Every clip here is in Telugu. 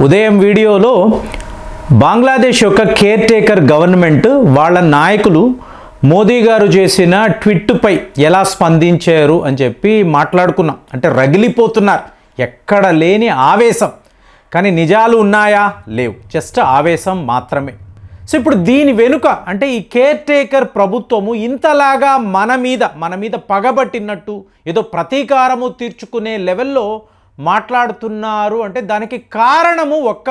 ఉదయం వీడియోలో బంగ్లాదేశ్ యొక్క కేర్ టేకర్ గవర్నమెంట్ వాళ్ళ నాయకులు మోదీ గారు చేసిన ట్వీట్పై ఎలా స్పందించారు అని చెప్పి మాట్లాడుకున్నాం. అంటే రగిలిపోతున్నారు, ఎక్కడ లేని ఆవేశం. కానీ నిజాలు ఉన్నాయా? లేవు, జస్ట్ ఆవేశం మాత్రమే. సో ఇప్పుడు దీని వెనుక అంటే ఈ కేర్ టేకర్ ప్రభుత్వము ఇంతలాగా మన మీద పగబట్టినట్టు ఏదో ప్రతీకారము తీర్చుకునే లెవెల్లో మాట్లాడుతున్నారు అంటే దానికి కారణము ఒక్క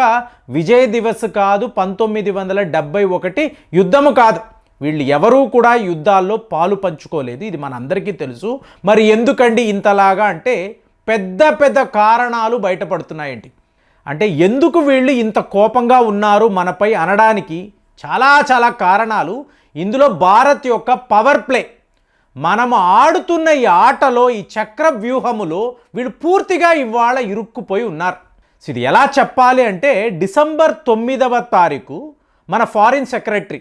విజయ్ దివస్ కాదు, 1971 యుద్ధము కాదు. వీళ్ళు ఎవరూ కూడా యుద్ధాల్లో పాలు పంచుకోలేదు, ఇది మనందరికీ తెలుసు. మరి ఎందుకండి ఇంతలాగా అంటే పెద్ద పెద్ద కారణాలు బయటపడుతున్నాయండి. అంటే ఎందుకు వీళ్ళు ఇంత కోపంగా ఉన్నారు మనపై అనడానికి చాలా కారణాలు. ఇందులో భారత్ యొక్క పవర్ ప్లే, మనము ఆడుతున్న ఈ ఆటలో, ఈ చక్ర వ్యూహములో వీళ్ళు పూర్తిగా ఇవాళ ఇరుక్కుపోయి ఉన్నారు. ఇది ఎలా చెప్పాలి అంటే డిసెంబర్ 9వ తారీఖు మన ఫారిన్ సెక్రటరీ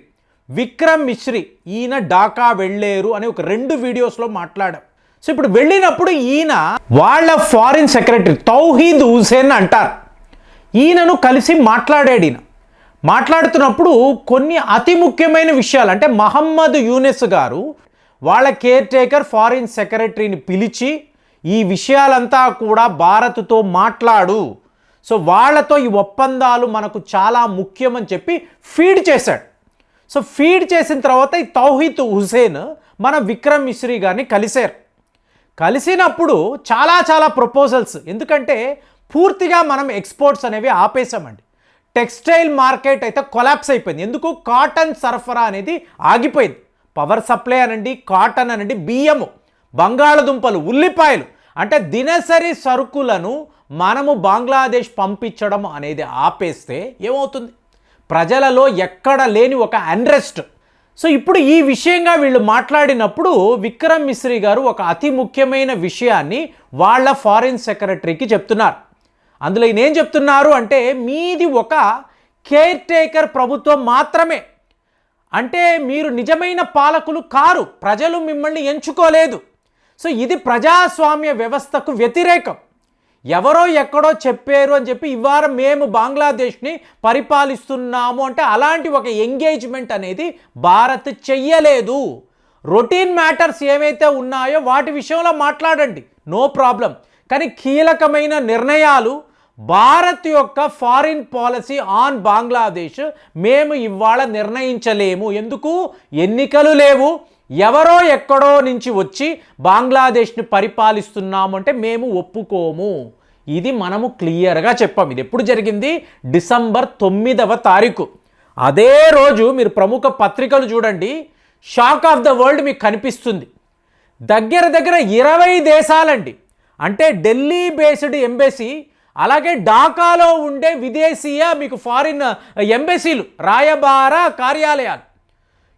విక్రమ్ మిశ్రీ ఈయన ఢాకా వెళ్ళారు అని ఒక 2 వీడియోస్లో మాట్లాడాం. సో ఇప్పుడు వెళ్ళినప్పుడు ఈయన వాళ్ళ ఫారిన్ సెక్రటరీ తౌహీద్ హుసేన్ అంటారు, ఈయనను కలిసి మాట్లాడాడు. ఈయన మాట్లాడుతున్నప్పుడు కొన్ని అతి ముఖ్యమైన విషయాలు అంటే మహమ్మద్ యూనిస్ గారు వాళ్ళ కేర్ టేకర్ ఫారిన్ సెక్రటరీని పిలిచి ఈ విషయాలంతా కూడా భారత్తో మాట్లాడు, సో వాళ్ళతో ఈ ఒప్పందాలు మనకు చాలా ముఖ్యమని చెప్పి ఫీడ్ చేశాడు. సో ఫీడ్ చేసిన తర్వాత ఈ తౌహీద్ హుసేన్ మన విక్రమ్ మిశ్రీ గారిని కలిశారు. కలిసినప్పుడు చాలా ప్రపోజల్స్, ఎందుకంటే పూర్తిగా మనం ఎక్స్పోర్ట్స్ అనేవి ఆపేసామండి. టెక్స్టైల్ మార్కెట్ అయితే కొలాప్స్ అయిపోయింది. ఎందుకు? కాటన్ సరఫరా అనేది ఆగిపోయింది. పవర్ సప్లై అనండి, కాటన్ అనండి, బియ్యము, బంగాళదుంపలు, ఉల్లిపాయలు అంటే దినసరి సరుకులను మనము బంగ్లాదేశ్ పంపించడం అనేది ఆపేస్తే ఏమవుతుంది? ప్రజలలో ఎక్కడ లేని ఒక అన్రెస్ట్. సో ఇప్పుడు ఈ విషయంగా వీళ్ళు మాట్లాడినప్పుడు విక్రమ్ మిశ్రీ గారు ఒక అతి ముఖ్యమైన విషయాన్ని వాళ్ళ ఫారిన్ సెక్రటరీకి చెప్తున్నారు. అందులో ఈయన ఏం చెప్తున్నారు అంటే మీది ఒక కేర్ టేకర్ ప్రభుత్వం మాత్రమే, అంటే మీరు నిజమైన పాలకులు కారు, ప్రజలు మిమ్మల్ని ఎంచుకోలేదు. సో ఇది ప్రజాస్వామ్య వ్యవస్థకు వ్యతిరేకం. ఎవరో ఎక్కడో చెప్పారు అని చెప్పి ఇవాళ మేము బంగ్లాదేశ్ని పరిపాలిస్తున్నాము అంటే అలాంటి ఒక ఎంగేజ్మెంట్ అనేది భారత్ చెయ్యలేదు. రొటీన్ మ్యాటర్స్ ఏవైతే ఉన్నాయో వాటి విషయంలో మాట్లాడండి, నో ప్రాబ్లం. కానీ కీలకమైన నిర్ణయాలు, భారత్ యొక్క ఫారిన్ పాలసీ ఆన్ బంగ్లాదేశ్ మేము ఇవాళ నిర్ణయించలేము. ఎందుకు? ఎన్నికలు లేవు, ఎవరో ఎక్కడో నుంచి వచ్చి బంగ్లాదేశ్ని పరిపాలిస్తున్నాము అంటే మేము ఒప్పుకోము. ఇది మనము క్లియర్గా చెప్పాం. ఇది ఎప్పుడు జరిగింది? డిసెంబర్ 9వ తారీఖు. అదే రోజు మీరు ప్రముఖ పత్రికలు చూడండి, షాక్ ఆఫ్ ద వరల్డ్ మీకు కనిపిస్తుంది. దగ్గర 20 దేశాలండి, అంటే ఢిల్లీ బేస్డ్ ఎంబసీ, అలాగే ఢాకాలో ఉండే విదేశీయ మీకు ఫారిన్ ఎంబసీలు, రాయబార కార్యాలయాలు.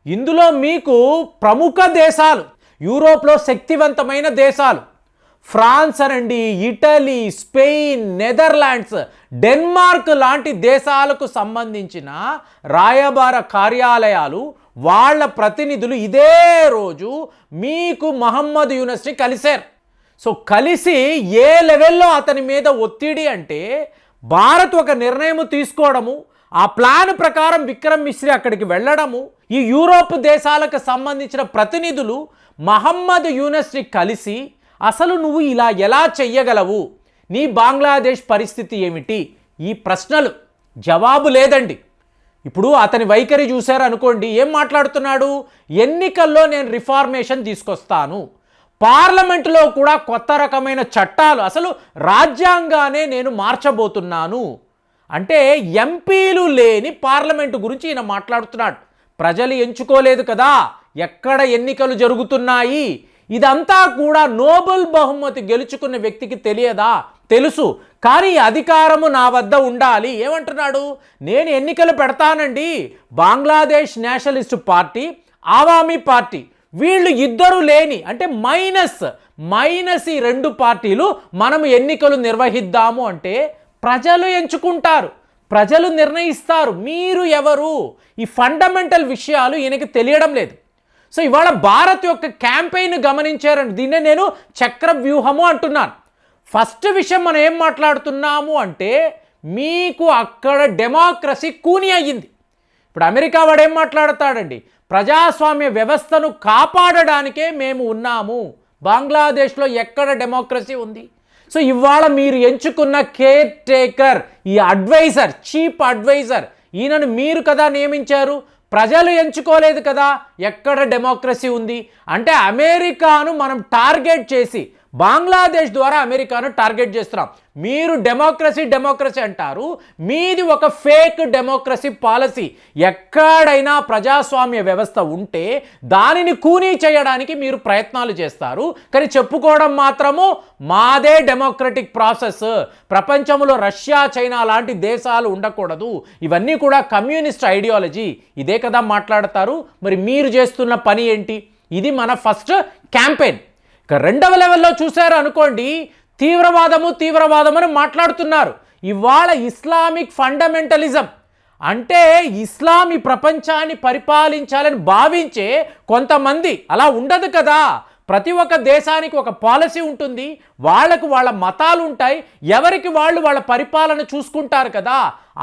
ఇందులో మీకు ప్రముఖ దేశాలు, యూరోప్లో శక్తివంతమైన దేశాలు, ఫ్రాన్స్ అనండి, ఇటలీ, స్పెయిన్, నెదర్లాండ్స్, డెన్మార్క్ లాంటి దేశాలకు సంబంధించిన రాయబార కార్యాలయాలు వాళ్ళ ప్రతినిధులు ఇదే రోజు మీకు మహమ్మద్ యూనిస్ని కలిశారు. సో కలిసి ఏ లెవెల్లో అతని మీద ఒత్తిడి అంటే భారత్ ఒక నిర్ణయం తీసుకోవడము, ఆ ప్లాన్ ప్రకారం విక్రమ్ మిశ్రీ అక్కడికి వెళ్ళడము, ఈ యూరోప్ దేశాలకు సంబంధించిన ప్రతినిధులు మహమ్మద్ యూనిస్ని కలిసి అసలు నువ్వు ఇలా ఎలా చెయ్యగలవు, నీ బంగ్లాదేశ్ పరిస్థితి ఏమిటి, ఈ ప్రశ్నలు జవాబు లేదండి. ఇప్పుడు అతని వైఖరి చూశారు అనుకోండి, ఏం మాట్లాడుతున్నాడు? ఎన్నికల్లో నేను రిఫార్మేషన్ తీసుకొస్తాను, పార్లమెంటులో కూడా కొత్త రకమైన చట్టాలు, అసలు రాజ్యాంగానే నేను మార్చబోతున్నాను. అంటే ఎంపీలు లేని పార్లమెంటు గురించి ఈయన మాట్లాడుతున్నాడు. ప్రజలు ఎంచుకోలేదు కదా, ఎక్కడ ఎన్నికలు జరుగుతున్నాయి, ఇదంతా కూడా నోబెల్ బహుమతి గెలుచుకున్న వ్యక్తికి తెలియదా? తెలుసు, కానీ అధికారము నా వద్ద ఉండాలి. ఏమంటున్నాడు? నేను ఎన్నికలు పెడతానండి, Bangladesh Nationalist party, Awami party, వీళ్ళు ఇద్దరు లేని అంటే మైనస్ ఈ 2 పార్టీలు మనము ఎన్నికలు నిర్వహిద్దాము అంటే ప్రజలు ఎంచుకుంటారు, ప్రజలు నిర్ణయిస్తారు. మీరు ఎవరు? ఈ ఫండమెంటల్ విషయాలు ఈయనకి తెలియడం లేదు. సో ఇవాళ భారత్ యొక్క క్యాంపెయిన్ గమనించారండి, దీన్నే నేను చక్ర వ్యూహము అంటున్నాను. ఫస్ట్ విషయం మనం ఏం మాట్లాడుతున్నాము అంటే మీకు అక్కడ డెమోక్రసీ కూని అయ్యింది. ఇప్పుడు అమెరికా వాడు ఏం మాట్లాడతాడండి, ప్రజాస్వామ్య వ్యవస్థను కాపాడడానికే మేము ఉన్నాము, బంగ్లాదేశ్లో ఎక్కడ డెమోక్రసీ ఉంది? సో ఇవాళ మీరు ఎంచుకున్న కేర్ టేకర్, ఈ అడ్వైజర్, చీఫ్ అడ్వైజర్, ఈయనను మీరు కదా నియమించారు, ప్రజలు ఎంచుకోలేదు కదా, ఎక్కడ డెమోక్రసీ ఉంది? అంటే అమెరికాను మనం టార్గెట్ చేసి బంగ్లాదేశ్ ద్వారా అమెరికాను టార్గెట్ చేస్తున్నాం. మీరు డెమోక్రసీ అంటారు, మీది ఒక ఫేక్ డెమోక్రసీ పాలసీ. ఎక్కడైనా ప్రజాస్వామ్య వ్యవస్థ ఉంటే దానిని కూనీ చేయడానికి మీరు ప్రయత్నాలు చేస్తారు, కానీ చెప్పుకోవడం మాత్రము మాదే డెమోక్రటిక్ ప్రాసెస్, ప్రపంచంలో రష్యా, చైనా లాంటి దేశాలు ఉండకూడదు, ఇవన్నీ కూడా కమ్యూనిస్ట్ ఐడియాలజీ, ఇదే కదా మాట్లాడతారు. మరి మీరు చేస్తున్న పని ఏంటి? ఇది మన ఫస్ట్ క్యాంపెయిన్. ఇక రెండవ లెవెల్లో చూశారు అనుకోండి, తీవ్రవాదం అని మాట్లాడుతున్నారు. ఇవాళ ఇస్లామిక్ ఫండమెంటలిజం అంటే ఇస్లాం ఈ ప్రపంచాన్ని పరిపాలించాలని భావించే కొంతమంది, అలా ఉండదు కదా. ప్రతి ఒక్క దేశానికి ఒక పాలసీ ఉంటుంది, వాళ్ళకు వాళ్ళ మతాలు ఉంటాయి, ఎవరికి వాళ్ళు వాళ్ళ పరిపాలన చూసుకుంటారు కదా.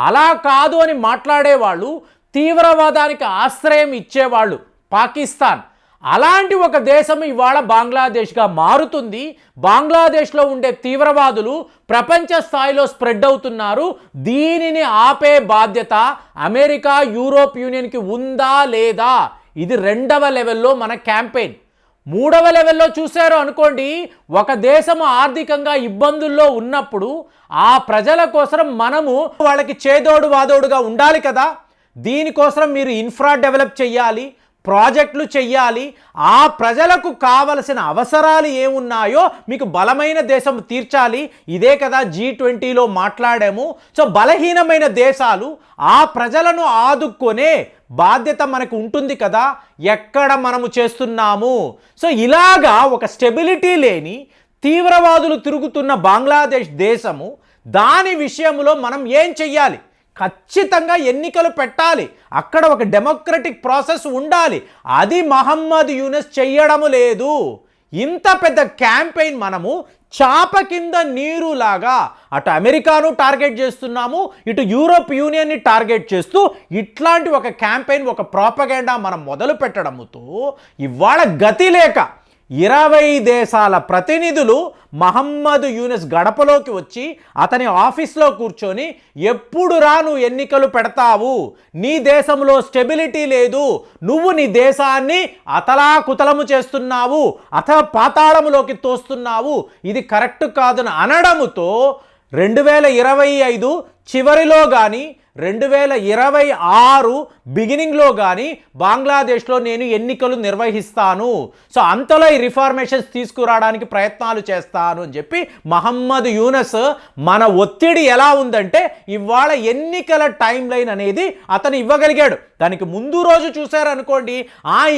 అలా కాదు అని మాట్లాడేవాళ్ళు, తీవ్రవాదానికి ఆశ్రయం ఇచ్చేవాళ్ళు పాకిస్తాన్, అలాంటి ఒక దేశం ఇవాళ బంగ్లాదేశ్గా మారుతుంది. బంగ్లాదేశ్లో ఉండే తీవ్రవాదులు ప్రపంచ స్థాయిలో స్ప్రెడ్ అవుతున్నారు. దీనిని ఆపే బాధ్యత అమెరికా, యూరోప్ యూనియన్కి ఉందా లేదా? ఇది రెండవ లెవెల్లో మన క్యాంపెయిన్. మూడవ లెవెల్లో చూశారు అనుకోండి, ఒక దేశం ఆర్థికంగా ఇబ్బందుల్లో ఉన్నప్పుడు ఆ ప్రజల కోసం మనము వాళ్ళకి చేదోడు వాదోడుగా ఉండాలి కదా. దీనికోసం మీరు ఇన్ఫ్రా డెవలప్ చేయాలి, ప్రాజెక్టులు చెయ్యాలి, ఆ ప్రజలకు కావలసిన అవసరాలు ఏమున్నాయో మీకు బలమైన దేశం తీర్చాలి. ఇదే కదా G20లో మాట్లాడాము. సో బలహీనమైన దేశాలు ఆ ప్రజలను ఆదుకునే బాధ్యత మనకు ఉంటుంది కదా, ఎక్కడ మనము చేస్తున్నాము? సో ఇలాగా ఒక స్టెబిలిటీ లేని తీవ్రవాదులు తిరుగుతున్న బంగ్లాదేశ్ దేశము, దాని విషయంలో మనం ఏం చెయ్యాలి? ఖచ్చితంగా ఎన్నికలు పెట్టాలి, అక్కడ ఒక డెమోక్రటిక్ ప్రాసెస్ ఉండాలి. అది మహమ్మద్ యూనస్ చెయ్యడము లేదు. ఇంత పెద్ద క్యాంపెయిన్ మనము చాప కింద నీరులాగా అటు అమెరికాను టార్గెట్ చేస్తున్నాము, ఇటు యూరోప్ యూనియన్ని టార్గెట్ చేస్తూ ఇట్లాంటి ఒక క్యాంపెయిన్, ఒక ప్రాపగెండా మనం మొదలు పెట్టడంతో ఇవాళ గతి లేక 20 దేశాల ప్రతినిధులు మహమ్మద్ యూనస్ గడపలోకి వచ్చి అతని ఆఫీస్లో కూర్చొని, ఎప్పుడు నువ్వు ఎన్నికలు పెడతావు? నీ దేశంలో స్టెబిలిటీ లేదు, నువ్వు నీ దేశాన్ని అతలాకుతలము చేస్తున్నావు, పాతాళములోకి తోస్తున్నావు, ఇది కరెక్ట్ కాదని అనడముతో 2025 చివరిలో కానీ 2026 బిగినింగ్లో కానీ బంగ్లాదేశ్లో నేను ఎన్నికలు నిర్వహిస్తాను, సో అంతలో ఈ రిఫార్మేషన్స్ తీసుకురావడానికి ప్రయత్నాలు చేస్తాను అని చెప్పి మహమ్మద్ యూనస్, మన ఒత్తిడి ఎలా ఉందంటే ఇవాళ ఎన్నికల టైం లైన్ అనేది అతను ఇవ్వగలిగాడు. దానికి ముందు రోజు చూశారనుకోండి,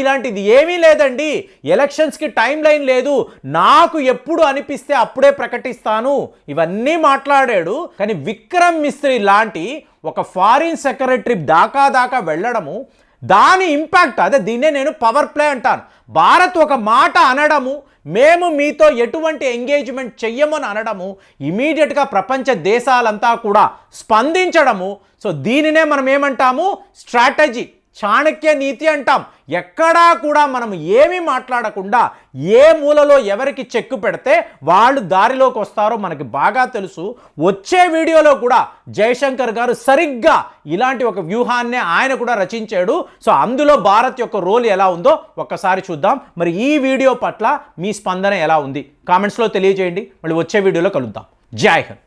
ఇలాంటిది ఏమీ లేదండి, ఎలక్షన్స్కి టైం లైన్ లేదు, నాకు ఎప్పుడు అనిపిస్తే అప్పుడే ప్రకటిస్తాను, ఇవన్నీ మాట్లాడాడు. కానీ విక్రమ్ మిస్త్రీ లాంటి ఒక ఫారిన్ సెక్రటరీ దాకా వెళ్ళడము, దాని ఇంపాక్ట్ అదే, దీన్నే నేను పవర్ ప్లే అంటాను. భారత్ ఒక మాట అనడము, మేము మీతో ఎటువంటి ఎంగేజ్మెంట్ చెయ్యమని అనడము, ఇమీడియట్గా ప్రపంచ దేశాలంతా కూడా స్పందించడము. సో దీనినే మనం ఏమంటాము? స్ట్రాటజీ, చాణక్య నీతి అంటాం. ఎక్కడా కూడా మనం ఏమీ మాట్లాడకుండా ఏ మూలలో ఎవరికి చెక్కు పెడితే వాళ్ళు దారిలోకి వస్తారో మనకి బాగా తెలుసు. వచ్చే వీడియోలో కూడా జయశంకర్ గారు సరిగ్గా ఇలాంటి ఒక వ్యూహాన్నే ఆయన కూడా రచించాడు. సో అందులో భారత్ యొక్క రోల్ ఎలా ఉందో ఒక్కసారి చూద్దాం. మరి ఈ వీడియో పట్ల మీ స్పందన ఎలా ఉంది కామెంట్స్లో తెలియజేయండి. మళ్ళీ వచ్చే వీడియోలో కలుద్దాం. జై హింద్.